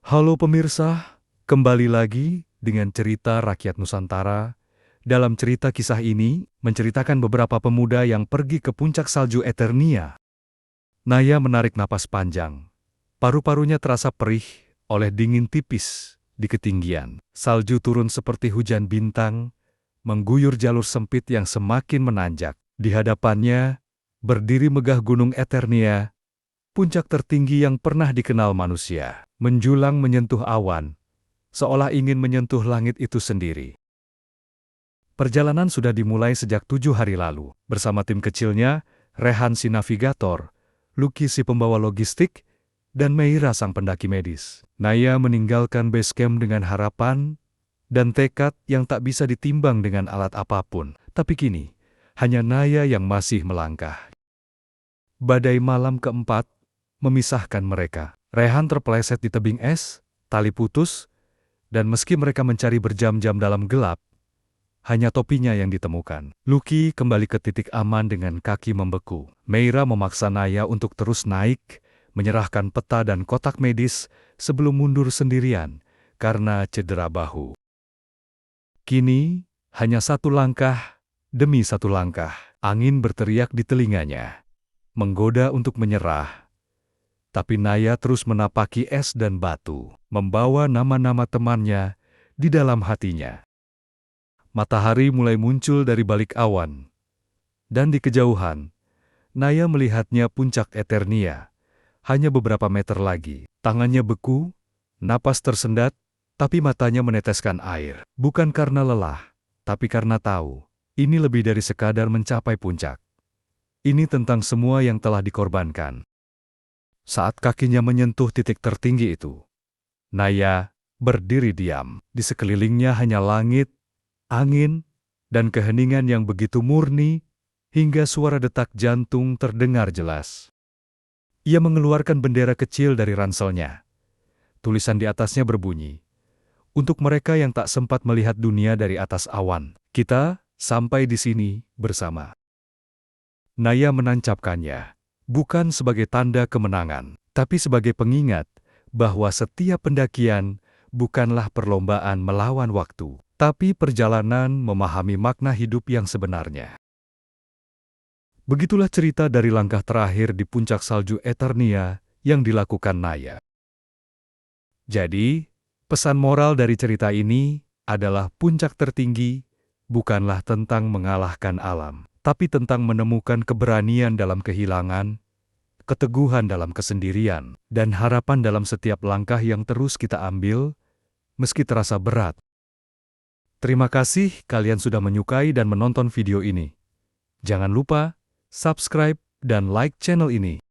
Halo pemirsa, kembali lagi dengan cerita rakyat Nusantara. Dalam cerita kisah ini, menceritakan beberapa pemuda yang pergi ke puncak salju Eternia. Naya menarik napas panjang. Paru-parunya terasa perih oleh dingin tipis di ketinggian. Salju turun seperti hujan bintang, mengguyur jalur sempit yang semakin menanjak. Di hadapannya, berdiri megah Gunung Eternia, puncak tertinggi yang pernah dikenal manusia, menjulang menyentuh awan, seolah ingin menyentuh langit itu sendiri. Perjalanan sudah dimulai sejak 7 hari lalu, bersama tim kecilnya, Rehan si navigator, Lucky si pembawa logistik, dan Meira sang pendaki medis. Naya meninggalkan base camp dengan harapan dan tekad yang tak bisa ditimbang dengan alat apapun. Tapi kini, hanya Naya yang masih melangkah. Badai malam keempat memisahkan mereka. Rehan terpeleset di tebing es, tali putus, dan meski mereka mencari berjam-jam dalam gelap, hanya topinya yang ditemukan. Lucky kembali ke titik aman dengan kaki membeku. Meira memaksa Naya untuk terus naik, menyerahkan peta dan kotak medis sebelum mundur sendirian karena cedera bahu. Kini, hanya satu langkah demi satu langkah, angin berteriak di telinganya, menggoda untuk menyerah. Tapi Naya terus menapaki es dan batu, membawa nama-nama temannya di dalam hatinya. Matahari mulai muncul dari balik awan. Dan di kejauhan, Naya melihatnya puncak Eternia. Hanya beberapa meter lagi, tangannya beku, napas tersendat, tapi matanya meneteskan air. Bukan karena lelah, tapi karena tahu, ini lebih dari sekadar mencapai puncak. Ini tentang semua yang telah dikorbankan. Saat kakinya menyentuh titik tertinggi itu, Naya berdiri diam. Di sekelilingnya hanya langit, angin, dan keheningan yang begitu murni hingga suara detak jantung terdengar jelas. Ia mengeluarkan bendera kecil dari ranselnya. Tulisan di atasnya berbunyi, "Untuk mereka yang tak sempat melihat dunia dari atas awan, kita sampai di sini bersama." Naya menancapkannya, bukan sebagai tanda kemenangan, tapi sebagai pengingat bahwa setiap pendakian bukanlah perlombaan melawan waktu, tapi perjalanan memahami makna hidup yang sebenarnya. Begitulah cerita dari langkah terakhir di puncak salju Eternia yang dilakukan Naya. Jadi, pesan moral dari cerita ini adalah puncak tertinggi bukanlah tentang mengalahkan alam, tapi tentang menemukan keberanian dalam kehilangan, keteguhan dalam kesendirian, dan harapan dalam setiap langkah yang terus kita ambil, meski terasa berat. Terima kasih kalian sudah menyukai dan menonton video ini. Jangan lupa subscribe dan like channel ini.